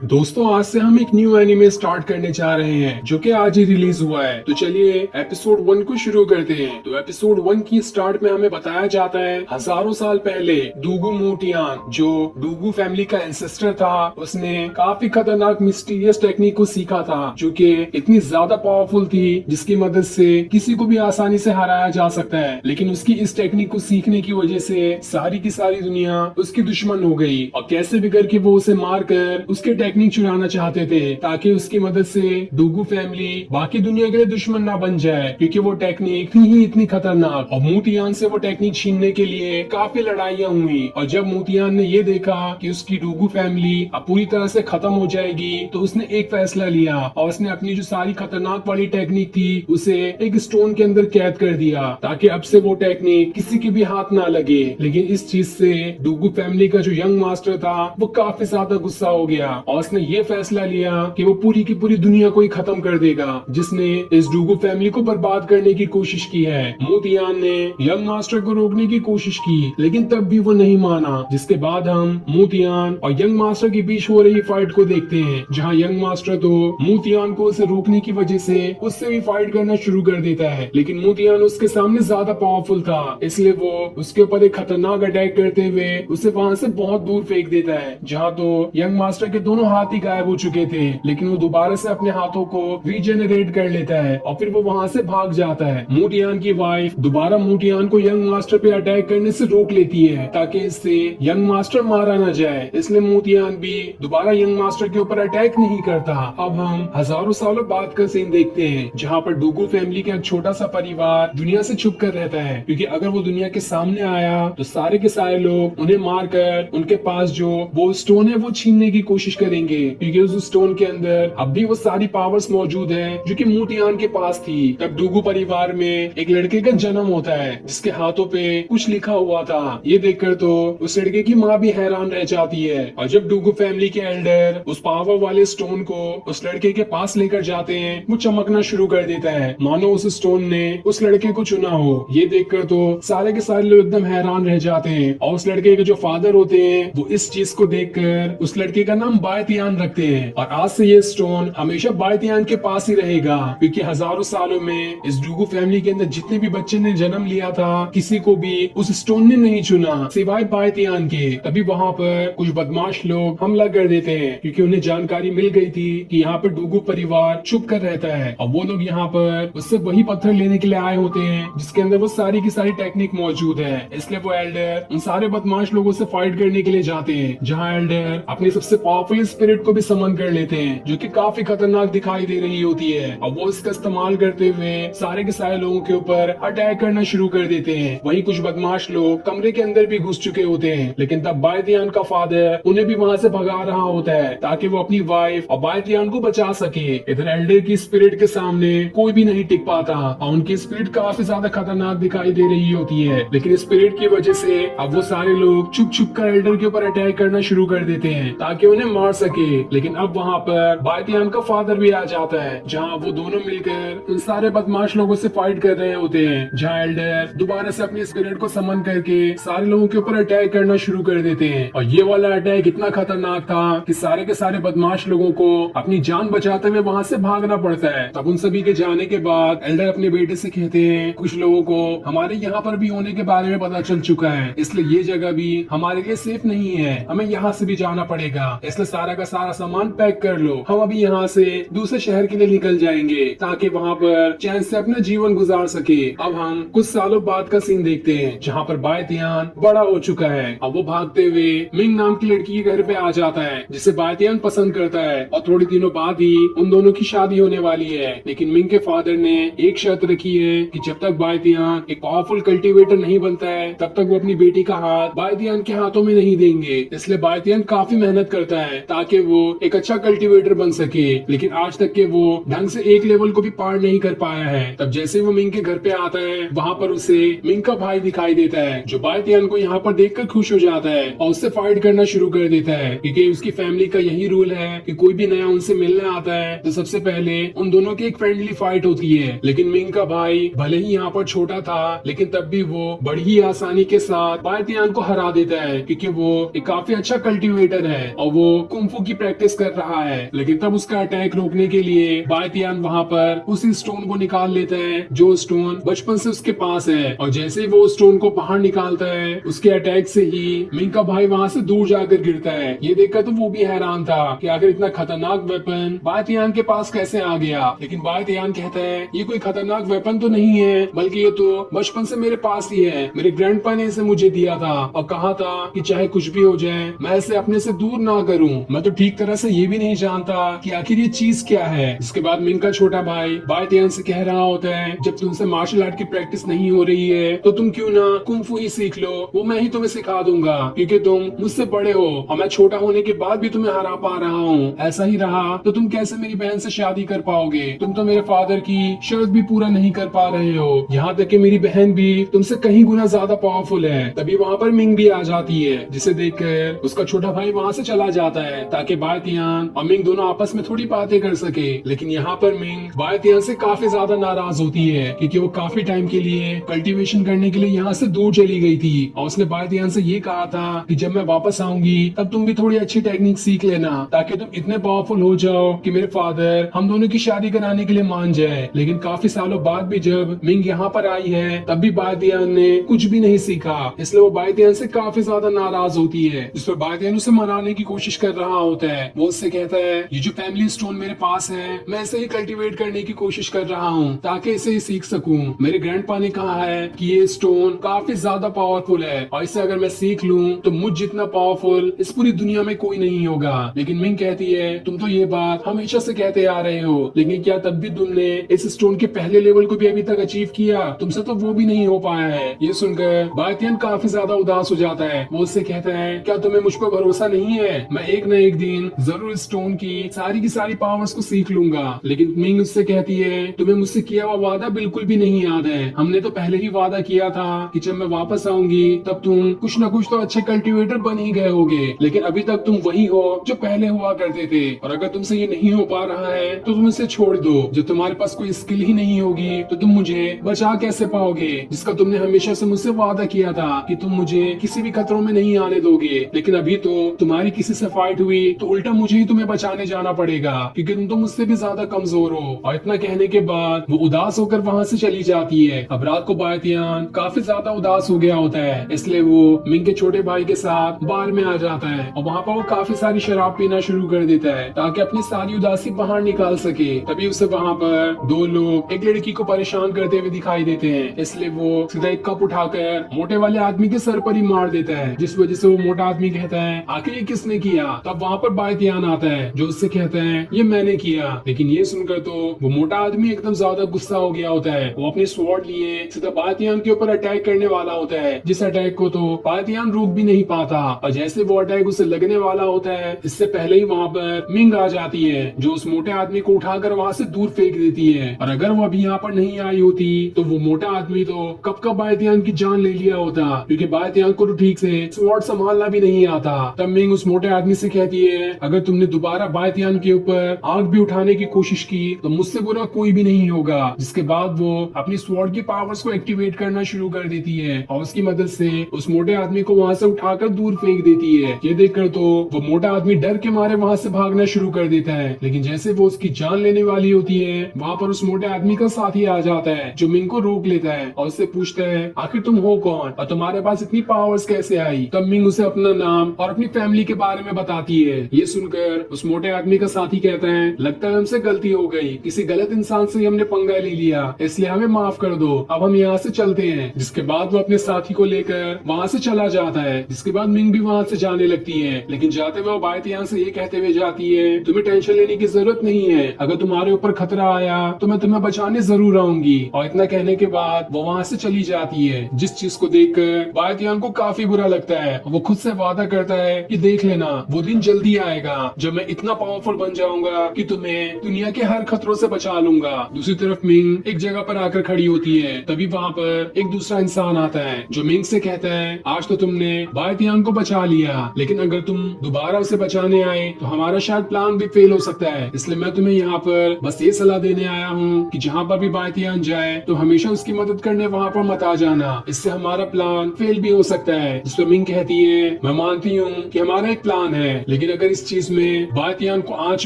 दोस्तों आज से हम एक न्यू एनिमे स्टार्ट करने जा रहे हैं जो कि आज ही रिलीज हुआ है। तो चलिए एपिसोड 1 को शुरू करते हैं। तो एपिसोड 1 की स्टार्ट में हमें बताया जाता है हजारों साल पहले डूगू मोटियान जो डूगू फैमिली का एंसेस्टर था, उसने काफी खतरनाक मिस्टीरियस टेक्निक को सीखा था जो कि इतनी ज्यादा पावरफुल थी जिसकी मदद से किसी को भी आसानी से हराया जा सकता है। लेकिन उसकी इस टेक्निक को सीखने की वजह से सारी की सारी दुनिया उसकी दुश्मन हो गई और कैसे भी करके वो उसे मार कर उसके टेक्निक चुराना चाहते थे ताकि उसकी मदद से डूगू फैमिली बाकी दुनिया के लिए दुश्मन ना बन जाए, क्योंकि वो टेक्निक थी ही इतनी खतरनाक। और मोटियान से वो टेक्निक छीनने के लिए काफी लड़ाइयां हुई और जब मोटियान ने ये देखा कि उसकी डूगू फैमिली अब पूरी तरह से खत्म हो जाएगी तो उसने एक फैसला लिया और उसने अपनी जो सारी खतरनाक वाली टेक्निक थी उसे एक स्टोन के अंदर कैद कर दिया ताकि अब से वो टेक्निक किसी के भी हाथ ना लगे। लेकिन इस चीज से डूगू फैमिली का जो यंग मास्टर था वो काफी ज्यादा गुस्सा हो गया और उसने ये फैसला लिया कि वो पूरी की पूरी दुनिया को ही खत्म कर देगा जिसने इस डूगू फैमिली को बर्बाद करने की कोशिश की है। मोटियान ने यंग मास्टर को रोकने की कोशिश की लेकिन तब भी वो नहीं माना, जिसके बाद हम मोटियान और यंग मास्टर के बीच हो रही फाइट को देखते हैं जहाँ यंग मास्टर तो मोटियान को उसे रोकने की वजह से उससे भी फाइट करना शुरू कर देता है। लेकिन मोटियान उसके सामने ज्यादा पावरफुल था इसलिए वो उसके ऊपर एक खतरनाक अटैक करते हुए उसे वहां से बहुत दूर फेंक देता है, जहाँ तो यंग मास्टर के दोनों हाथ ही गायब हो चुके थे। लेकिन वो दोबारा से अपने हाथों को रीजेनरेट कर लेता है और फिर वो वहां से भाग जाता है। मोटियान की वाइफ दोबारा मोटियान को यंग मास्टर पे अटैक करने से रोक लेती है ताकि इससे यंग मास्टर मारा न जाए, इसलिए मोटियान भी दोबारा यंग मास्टर के ऊपर अटैक नहीं करता। अब हम हजारों सालों बाद का सीन देखते हैं जहाँ पर डूगू फैमिली का एक छोटा सा परिवार दुनिया से छुप कर रहता है, क्योंकि अगर वो दुनिया के सामने आया तो सारे के सारे लोग उन्हें मारकर उनके पास जो वो स्टोन है वो छीनने की कोशिश करेंगे, क्योंकि उस स्टोन के अंदर अब भी वो सारी पावर्स मौजूद है जो कि मोटियान के पास थी। तब डूगू परिवार में एक लड़के का जन्म होता है जिसके हाथों पे कुछ लिखा हुआ था। ये देखकर तो उस लड़के की माँ भी हैरान रह जाती है और जब डूगू फैमिली के एल्डर उस पावर वाले स्टोन को उस लड़के के पास लेकर जाते हैं वो चमकना शुरू कर देता है मानो उस स्टोन ने उस लड़के को चुना हो। ये देखकर तो सारे के सारे लोग एकदम हैरान रह जाते हैं और उस लड़के के जो फादर होते हैं वो इस चीज को देखकर उस लड़के का नाम बायतियान रखते हैं और आज से ये स्टोन हमेशा बायतियान के पास ही रहेगा, क्योंकि हजारों सालों में इस डूगू फैमिली के अंदर जितने भी बच्चे ने जन्म लिया था किसी को भी उस स्टोन ने नहीं चुना सिवाय बायतियान के। तभी वहाँ पर कुछ बदमाश लोग हमला कर देते हैं क्योंकि उन्हें जानकारी मिल गई थी कि यहाँ पर डूगू परिवार छुप कर रहता है और वो लोग यहाँ पर उससे वही पत्थर लेने के लिए आए होते हैं जिसके अंदर वो सारी की सारी टेक्निक मौजूद है। इसलिए वो एल्डर उन सारे बदमाश लोगों से फाइट करने के लिए जाते हैं, जहाँ एल्डर अपनी सबसे पावरफुल स्पिरिट को भी समन कर लेते हैं जो कि काफी खतरनाक दिखाई दे रही होती है और वो इसका इस्तेमाल करते हुए सारे के सारे लोगों के ऊपर अटैक करना शुरू कर देते हैं। वहीं कुछ बदमाश लोग कमरे के अंदर भी घुस चुके होते हैं, लेकिन तब बायतियान का फादर उन्हें भी वहाँ से भगा रहा होता है ताकि वो अपनी वाइफ और बायतियान को बचा सके। इधर एल्डर की स्पिरिट के सामने कोई भी नहीं टिक पाता और उनकी स्पिरिट काफी ज्यादा खतरनाक दिखाई दे रही होती है, लेकिन स्पिरिट की वजह से अब वो सारे लोग छुप छुप कर एल्डर के ऊपर अटैक करना शुरू कर देते हैं ताकि उन्हें मार सके। लेकिन अब वहाँ पर बायतियान का फादर भी आ जाता है, जहाँ वो दोनों मिलकर उन सारे बदमाश लोगों से फाइट कर रहे होते हैं, जहाँ एल्डर दोबारा से अपनी स्पिरिट को समन करके सारे लोगों के ऊपर अटैक करना शुरू कर देते हैं। और ये वाला अटैक इतना खतरनाक था कि सारे के सारे बदमाश लोगों को अपनी जान बचाते हुए वहाँ से भागना पड़ता है। तब उन सभी के जाने के बाद एल्डर अपने बेटे से कहते हैं कुछ लोगों को हमारे यहाँ पर भी होने के बारे में पता चल चुका है, इसलिए ये जगह भी हमारे लिए सेफ नहीं है, हमें यहाँ से भी जाना पड़ेगा, इसलिए सारा का सारा सामान पैक कर लो, हम अभी यहाँ से दूसरे शहर के लिए निकल जाएंगे ताकि वहाँ पर चैन से अपना जीवन गुजार सके। अब हम कुछ सालों बाद का सीन देखते हैं जहाँ पर बायतियान बड़ा हो चुका है। अब वो भागते हुए मिंग नाम की लड़की के घर पे आ जाता है जिसे बायतियान पसंद करता है और थोड़ी दिनों बाद ही उन दोनों की शादी होने वाली है। लेकिन मिंग के फादर ने एक शर्त रखी है कि जब तक बायतियान एक पावरफुल कल्टीवेटर नहीं बनता है तब तक वो अपनी बेटी का हाथ बायतियान के हाथों में नहीं देंगे। इसलिए बायतियान काफी मेहनत करता है ताकि वो एक अच्छा कल्टीवेटर बन सके, लेकिन आज तक के वो ढंग से एक लेवल को भी पार नहीं कर पाया है। तब जैसे वो मिंग के घर पे आता है वहाँ पर उसे मिंग का भाई दिखाई देता है जो बायतियान को यहाँ पर देखकर खुश हो जाता है और उससे फाइट करना शुरू कर देता है, क्योंकि उसकी फैमिली का यही रूल है कि कोई भी नया उनसे मिलने आता है तो सबसे पहले उन दोनों की एक फ्रेंडली फाइट होती है। लेकिन मिंग का भाई भले ही यहाँ पर छोटा था लेकिन तब भी वो बड़ी ही आसानी के साथ बायतियान को हरा देता है, क्योंकि वो एक काफी अच्छा कल्टीवेटर है और वो कुंग कुंफू की प्रैक्टिस कर रहा है, लेकिन तब उसका अटैक रोकने के लिए बायतियान वहाँ पर उसी स्टोन को निकाल लेता है जो स्टोन बचपन से उसके पास है। और जैसे ही वो स्टोन को बाहर निकालता है, उसके अटैक से ही मिंग का भाई वहाँ से दूर जाकर गिरता है। ये देखकर तो वो भी हैरान था कि आखिर इतना खतरनाक वेपन बायतियान के पास कैसे आ गया। लेकिन बायतियान कहता है ये कोई खतरनाक वेपन तो नहीं है, बल्कि ये तो बचपन से मेरे पास ही है। मेरे ग्रैंडपा ने इसे मुझे दिया था और कहा था कि चाहे कुछ भी हो जाए मैं इसे अपने से दूर ना करूं। मैं तो ठीक तरह से ये भी नहीं जानता कि आखिर ये चीज क्या है। इसके बाद मिंग का छोटा भाई बायतियान से कह रहा होता है जब तुमसे मार्शल आर्ट की प्रैक्टिस नहीं हो रही है तो तुम क्यों ना कुंफू ही सीख लो, वो मैं ही तुम्हें सिखा दूंगा, क्योंकि तुम मुझसे बड़े हो और मैं छोटा होने के बाद भी तुम्हें हरा पा रहा हूँ। ऐसा ही रहा तो तुम कैसे मेरी बहन से शादी कर पाओगे? तुम तो मेरे फादर की शर्त भी पूरा नहीं कर पा रहे हो, यहाँ तक कि मेरी बहन भी तुमसे कहीं गुना ज्यादा पावरफुल है। तभी वहाँ पर मिंग भी आ जाती है, जिसे देखकर उसका छोटा भाई वहाँ से चला जाता है ताकि बायतियान और मिंग दोनों आपस में थोड़ी बातें कर सके। लेकिन यहाँ पर मिंग बायतियान से काफी ज्यादा नाराज होती है क्योंकि वो काफी टाइम के लिए कल्टीवेशन करने के लिए यहाँ से दूर चली गई थी और उसने बायतियान से ये कहा था कि जब मैं वापस आऊंगी तब तुम भी थोड़ी अच्छी टेक्निक सीख लेना ताकि तुम इतने पावरफुल हो जाओ कि मेरे फादर हम दोनों की शादी कराने के लिए मान जाए। लेकिन काफी सालों बाद भी जब मिंग यहाँ पर आई है तब भी बायतियान ने कुछ भी नहीं सीखा, इसलिए वो बायतियान से काफी ज्यादा नाराज होती है। इस पर बायतियान उसे मनाने की कोशिश कर रहा होता है। वो उससे कहता है ये जो फैमिली स्टोन मेरे पास है मैं इसे ही कल्टीवेट करने की कोशिश कर रहा हूँ ताकि इसे ही सीख सकूं। मेरे ग्रैंडपा ने कहा है कि ये स्टोन काफी ज्यादा पावरफुल है और इसे अगर मैं सीख लूं तो मुझ जितना पावरफुल इस पूरी दुनिया में कोई नहीं होगा। लेकिन मिंग कहती है तुम तो ये बात हमेशा से कहते आ रहे हो, लेकिन क्या तब भी तुमने इस स्टोन के पहले लेवल को भी अभी तक अचीव किया? तुमसे तो वो भी नहीं हो पाया है। ये सुनकर बायतियान काफी ज्यादा उदास हो जाता है। वो उससे कहता है क्या तुम्हें मुझ पर भरोसा नहीं है? मैं एक न एक दिन जरूर स्टोन की सारी पावर्स को सीख लूंगा। लेकिन मिंग उससे कहती है तुम्हें मुझसे किया हुआ वादा बिल्कुल भी नहीं याद है। हमने तो पहले ही वादा किया था कि जब मैं वापस आऊंगी तब तुम कुछ न कुछ तो अच्छे कल्टीवेटर बन ही गए होगे, लेकिन अभी तक तुम वही हो जो पहले हुआ करते थे। और अगर तुमसे ये नहीं हो पा रहा है तो तुम इसे छोड़ दो। जब तुम्हारे पास कोई स्किल ही नहीं होगी तो तुम मुझे बचा कैसे पाओगे, जिसका तुमने हमेशा से मुझसे वादा किया था कि तुम मुझे किसी भी खतरों में नहीं आने दोगे। लेकिन अभी तो तुम्हारी किसी से फाइट हुई तो उल्टा मुझे ही तुम्हें बचाने जाना पड़ेगा क्योंकि तुम तो मुझसे भी ज्यादा कमजोर हो। और इतना कहने के बाद वो उदास होकर वहाँ से चली जाती है। अब रात को बायतियान काफी ज्यादा उदास हो गया होता है, इसलिए वो मिंग के छोटे भाई के साथ बार में आ जाता है और वहाँ पर वो काफी सारी शराब पीना शुरू कर देता है ताकि अपनी सारी उदासी बाहर निकाल सके। तभी उसे वहाँ पर दो लोग एक लड़की को परेशान करते हुए दिखाई देते हैं, इसलिए वो सीधा एक कप उठाकर मोटे वाले आदमी के सर पर ही मार देता है, जिस वजह से वो मोटा आदमी कहता है आखिर ये किसने किया? तब वहाँ पर बायतियान आता है जो उससे कहता है ये मैंने किया। लेकिन ये सुनकर तो वो मोटा आदमी एकदम ज्यादा गुस्सा हो गया होता है। वो अपने स्वॉर्ड लिए सीधा बायतियान के ऊपर अटैक करने वाला होता है, जिस अटैक को तो बायतियान रोक भी नहीं पाता। और जैसे वो अटैक उसे लगने वाला होता है इससे पहले ही वहाँ पर मिंग आ जाती है जो उस मोटे आदमी को उठाकर वहाँ से दूर फेंक देती है। और अगर वो अभी यहाँ पर नहीं आई होती तो वो मोटा आदमी तो कब कब बायतियान की जान ले लिया होता, क्योंकि बायतियान को तो ठीक से स्वॉर्ड संभालना भी नहीं आता। तब मिंग उस मोटे आदमी से कहती है अगर तुमने दोबारा बायतियान के ऊपर आग भी उठाने की कोशिश की तो मुझसे बुरा कोई भी नहीं होगा। जिसके बाद वो अपनी स्वॉर्ड की पावर्स को एक्टिवेट करना शुरू कर देती है और उसकी मदद से उस मोटे आदमी को वहाँ से उठाकर दूर फेंक देती है। ये देखकर तो वो मोटा आदमी डर के मारे वहाँ से भागना शुरू कर देता है। लेकिन जैसे वो उसकी जान लेने वाली होती है वहाँ पर उस मोटे आदमी का साथी आ जाता है जो मिंग को रोक लेता है और उससे पूछता है आखिर तुम हो कौन और तुम्हारे पास इतनी पावर्स कैसे आई? तब मिंग उसे अपना नाम और अपनी फैमिली के बारे में बताती है। ये सुनकर उस मोटे आदमी का साथी कहता है लगता है हमसे गलती हो गई, किसी गलत इंसान से हमने पंगा ले लिया, इसलिए हमें माफ कर दो, अब हम यहाँ से चलते हैं। जिसके बाद वो अपने साथी को लेकर वहाँ से चला जाता है। जिसके बाद मिंग भी वहाँ से जाने लगती है, लेकिन जाते हुए वो बायतियान से ये कहते हुए जाती है तुम्हें टेंशन लेने की जरूरत नहीं है, अगर तुम्हारे ऊपर खतरा आया तो मैं तुम्हें बचाने जरूर आऊंगी। और इतना कहने के बाद वो वहाँ से चली जाती है। जिस चीज को देखकर बायतियान को काफी बुरा लगता है। वो खुद से वादा करता है कि देख लेना वो दिन जल्दी आएगा जब मैं इतना पावरफुल बन जाऊंगा कि तुम्हें दुनिया के हर खतरों से बचा लूंगा। दूसरी तरफ मिंग एक जगह पर आकर खड़ी होती है। तभी वहाँ पर एक दूसरा इंसान आता है जो मिंग से कहता है आज तो तुमने बायतियान को बचा लिया, लेकिन अगर तुम दोबारा उसे बचाने आए तो हमारा शायद प्लान भी फेल हो सकता है, इसलिए मैं तुम्हें यहाँ पर बस ये सलाह देने आया हूँ कि जहाँ पर भी बायतियान जाए तो हमेशा उसकी मदद करने वहाँ पर मत आ जाना, इससे हमारा प्लान फेल भी हो सकता है। जिस पर मिंग कहती है मैं मानती हूँ कि हमारा एक प्लान है, लेकिन अगर इस चीज में बातियान को आंच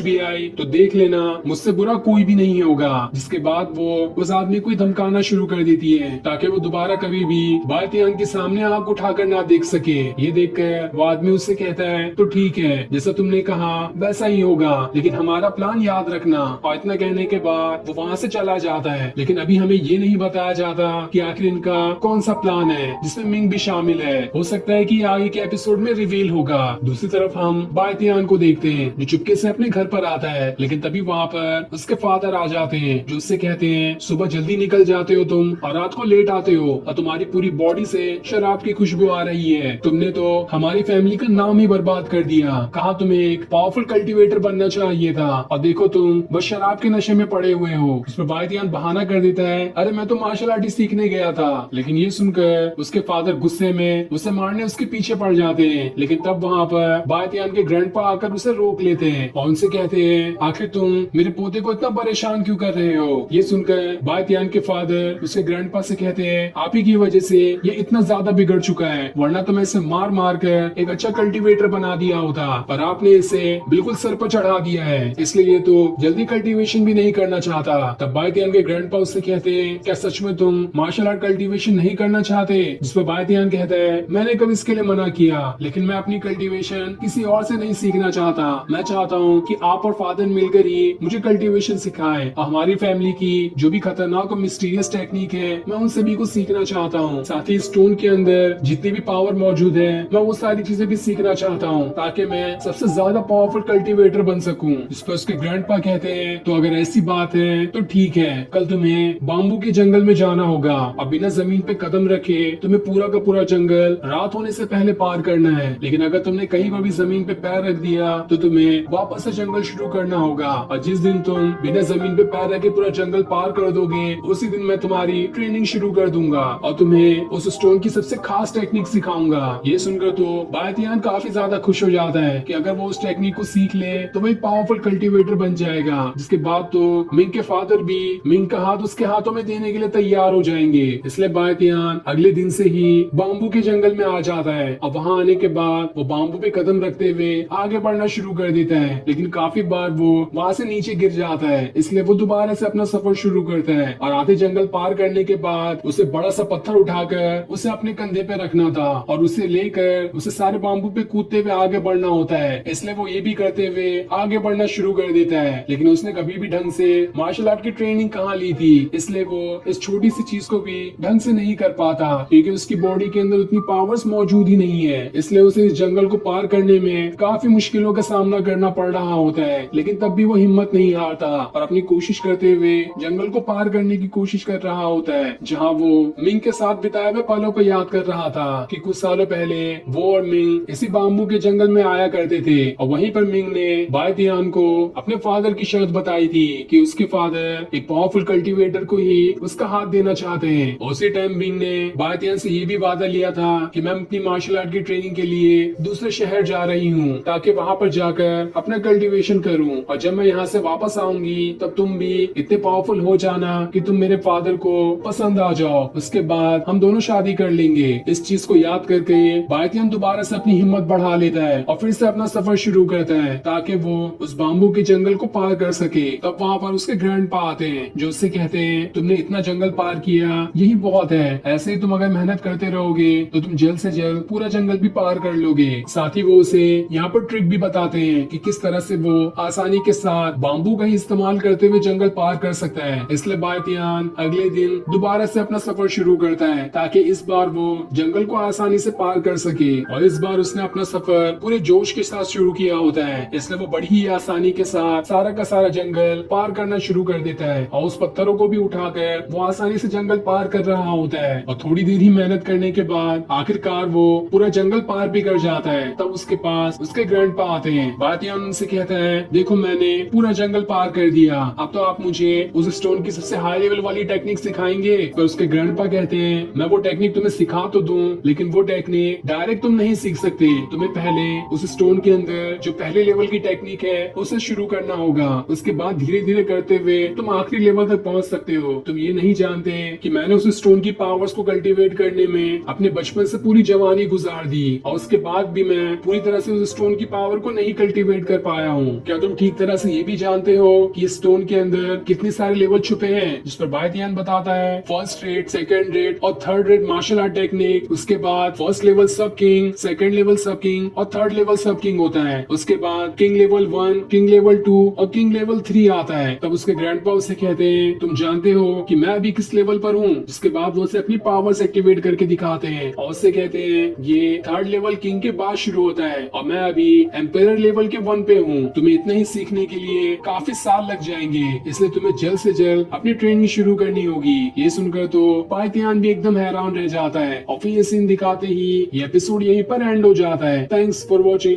भी आई तो देख लेना, मुझसे बुरा कोई भी नहीं होगा। जिसके बाद वो उस आदमी को धमकाना शुरू कर देती है ताकि वो दोबारा कभी भी बातियान के सामने आंख उठाकर ना देख सके। ये देखकर वो आदमी उससे कहता है तो ठीक है, जैसा तुमने कहा वैसा ही होगा, लेकिन हमारा प्लान याद रखना। और इतना कहने के बाद वो वहाँ से चला जाता है। लेकिन अभी हमें ये नहीं बताया जाता कि आखिर इनका कौन सा प्लान है जिसमें मिंग भी शामिल है। हो सकता है कि आगे के एपिसोड में रिवील होगा। दूसरी तरफ हम बातियान को देखते हैं जो चुपके से अपने घर पर आता है, लेकिन तभी वहाँ पर उसके फादर आ जाते हैं जो उससे कहते हैं सुबह जल्दी निकल जाते हो तुम और रात को लेट आते हो और तुम्हारी पूरी बॉडी से शराब की खुशबू आ रही है। तुमने तो हमारी फैमिली का नाम ही बर्बाद कर दिया। कहा तुम्हें एक पावरफुल कल्टीवेटर बनना चाहिए था और देखो तुम बस शराब के नशे में पड़े हुए हो। उस पर बातियान बहाना कर देता है अरे मैं तो मार्शल आर्ट सीखने गया था। लेकिन ये सुनकर उसके फादर गुस्से में उसे मारने उसके पीछे पड़ जाते हैं। लेकिन तब वहाँ पर बातियान के ग्रैंडपा आकर उसे रोक लेते हैं और उनसे कहते हैं आखिर तुम मेरे पोते को इतना परेशान क्यों कर रहे हो। ये सुनकर बातियान के फादर उसके ग्रैंडपा से कहते हैं आप ही की वजह से ये इतना ज्यादा बिगड़ चुका है, वरना तो मैं इसे मार मार कर एक अच्छा कल्टीवेटर बना दिया होता, पर आपने इसे बिल्कुल सर पर चढ़ा दिया है, इसलिए ये तो जल्दी कल्टीवेशन भी नहीं करना चाहता। तब बातियान के ग्रैंडपा उससे कहते हैं क्या सच में तुम मार्शल आर्ट कल्टीवेशन नहीं करना चाहते। जिस पर बातियान कहता है मैंने कभी इसके लिए मना किया, लेकिन मैं अपनी कल्टीवेशन किसी और से नहीं सीखना चाहता। मैं चाहता हूँ कि आप और फादर मिलकर ही मुझे कल्टीवेशन सिखाएं और हमारी फैमिली की जो भी खतरनाक और मिस्टीरियस टेक्निक है मैं उन सभी को सीखना चाहता हूँ। साथ ही स्टोन के अंदर जितनी भी पावर मौजूद है मैं वो सारी चीजें भी सीखना चाहता हूँ ताकि मैं सबसे ज्यादा पावरफुल कल्टीवेटर बन सकूं। इस पर उसके ग्रैंडपा कहते हैं तो अगर ऐसी बात है तो ठीक है, कल तुम्हें बाम्बू के जंगल में जाना होगा और बिना जमीन पे कदम रखे तुम्हें पूरा का पूरा जंगल रात होने से पहले पार करना है। लेकिन अगर तुमने कहीं पर भी जमीन पे पैर रख दिया तो तुम्हें वापस से जंगल शुरू करना होगा और जिस दिन तुम बिना जमीन पे पैर रखे पूरा जंगल पार कर दोगे उसी दिन मैं तुम्हारी ट्रेनिंग शुरू कर दूंगा और तुम्हें उस स्टोन की सबसे खास टेक्निक सिखाऊंगा। ये सुनकर तो बातियान काफी ज्यादा खुश हो जाता है कि अगर वो उस टेक्निक को सीख ले तो वही पावरफुल कल्टीवेटर बन जाएगा। जिसके बाद तो मिंग के फादर भी मिंग का हाथ उसके हाथों में देने के लिए तैयार हो जाएंगे। इसलिए बातियान अगले दिन से ही बाम्बू के जंगल में आ जाता है और वहाँ आने के बाद वो बाम्बू पे कदम रखते हुए आगे बढ़ना शुरू कर देता है। लेकिन काफी बार वो वहाँ से नीचे गिर जाता है, इसलिए वो दोबारा से अपना सफर शुरू करता है और आधे जंगल पार करने के बाद उसे बड़ा सा पत्थर उठाकर उसे अपने कंधे पे रखना था और उसे लेकर उसे सारे बाम्बू पे कूदते हुए आगे बढ़ना होता है। इसलिए वो ये भी करते हुए आगे बढ़ना शुरू कर देता है। लेकिन उसने कभी भी ढंग से मार्शल आर्ट की ट्रेनिंग कहाँ ली थी, इसलिए वो इस छोटी सी चीज को भी ढंग से नहीं कर पाता क्योंकि उसकी बॉडी के अंदर उतनी पावर्स मौजूद ही नहीं है। इसलिए उसे इस जंगल को पार करने में काफी मुश्किलों का सामना करना पड़ रहा होता है। लेकिन तब भी वो हिम्मत नहीं हारता और अपनी कोशिश करते हुए जंगल को पार करने की कोशिश कर रहा होता है, जहाँ वो मिंग के साथ बिताए हुए पलों को याद कर रहा था कि कुछ सालों पहले वो और मिंग इसी बाम्बू के जंगल में आया करते थे और वहीं पर मिंग ने बातियान को अपने फादर की शर्त बताई थी कि उसके फादर एक पावरफुल कल्टीवेटर को ही उसका हाथ देना चाहते हैं। उसी टाइम मिंग ने बातियान से ये भी वादा लिया था कि मैं अपनी मार्शल आर्ट की ट्रेनिंग के लिए दूसरे शहर जा रही हूँ ताकि वहाँ पर जाकर अपना कल्टीवेशन करूँ और जब मैं यहाँ से वापस आऊंगी तब तुम भी इतने पावरफुल हो जाना कि तुम मेरे फादर को पसंद आ जाओ, उसके बाद हम दोनों शादी कर लेंगे। इस चीज को याद करके बातियान दोबारा से अपनी हिम्मत बढ़ा लेता है और फिर से अपना सफर शुरू करता है ताकि वो उस बाम्बू के जंगल को पार कर सके। तब वहाँ पर उसके ग्रैंडपा आते हैं जो उससे कहते हैं तुमने इतना जंगल पार किया यही बहुत है, ऐसे ही तुम अगर मेहनत करते रहोगे तो तुम जल्द से जल्द पूरा जंगल भी पार कर लोगे। साथ ही वो उसे यहाँ पर ट्रिक भी बताते हैं कि किस तरह से वो आसानी के साथ बाम्बू का ही इस्तेमाल करते हुए जंगल पार कर सकता है। इसलिए बातियान अगले दिन दोबारा से अपना सफर शुरू करता है ताकि इस बार वो जंगल को आसानी से पार कर सके और इस बार उसने अपना सफर पूरे जोश के साथ शुरू किया होता है। इसलिए वो बड़ी ही आसानी के साथ सारा का सारा जंगल पार करना शुरू कर देता है और उस पत्थरों को भी उठाकर वो आसानी से जंगल पार कर रहा होता है और थोड़ी देर ही मेहनत करने के बाद आखिरकार वो पूरा जंगल पार भी कर जाता है। तब उसके पास उसके ग्रैंडपा आते हैं। बातियान उनसे कहता है देखो मैंने पूरा जंगल पार कर दिया, अब तो आप मुझे उस स्टोन की सबसे हाई लेवल वाली टेक्निक सिखाएंगे। पर उसके ग्रैंडपा कहते हैं मैं वो टेक्निक तुम्हें सिखा तो दूं लेकिन वो टेक्निक डायरेक्ट तुम नहीं सीख सकते, तुम्हें पहले उस स्टोन के अंदर जो पहले लेवल की टेक्निक है उसे शुरू करना होगा, उसके बाद धीरे धीरे करते हुए तुम आखिरी लेवल तक पहुंच सकते हो। तुम ये नहीं जानते कि मैंने उस स्टोन की पावर्स को कल्टीवेट करने में अपने बचपन से पूरी जवानी गुजार दी और उसके बाद भी मैं पूरी तरह से उस स्टोन की पावर को नहीं कल्टीवेट कर पाया हूँ। क्या तुम ठीक तरह से ये भी जानते हो कि स्टोन के अंदर कितने सारे लेवल छुपे हैं, जिस पर बायतियान बताता है फर्स्ट रेट, सेकंड रेट और third rate martial art technique. उसके बाद first level sub king, second level sub king और थर्ड लेवल सब किंग होता है। उसके बाद किंग लेवल 1, किंग लेवल 2 और किंग लेवल 3 आता है। तब उसके ग्रैंडपा उसे कहते हैं तुम जानते हो कि मैं अभी किस लेवल पर हूँ। जिसके बाद वो उसे अपनी पावर्स एक्टिवेट करके दिखाते हैं और उससे कहते हैं ये थर्ड लेवल किंग के बाद शुरू होता है और मैं अभी एम्पायर लेवल के 1 पे हूँ। तुम्हें इतना ही सीखने के लिए काफी साल लग जाएंगे, इसलिए तुम्हें जल्द से जल्द अपनी ट्रेनिंग शुरू करनी होगी। ये सुनकर तो पायतियान भी एकदम हैरान रह जाता है और फिर ये सीन दिखाते ही ये एपिसोड यहीं पर एंड हो जाता है। Thanks for watching.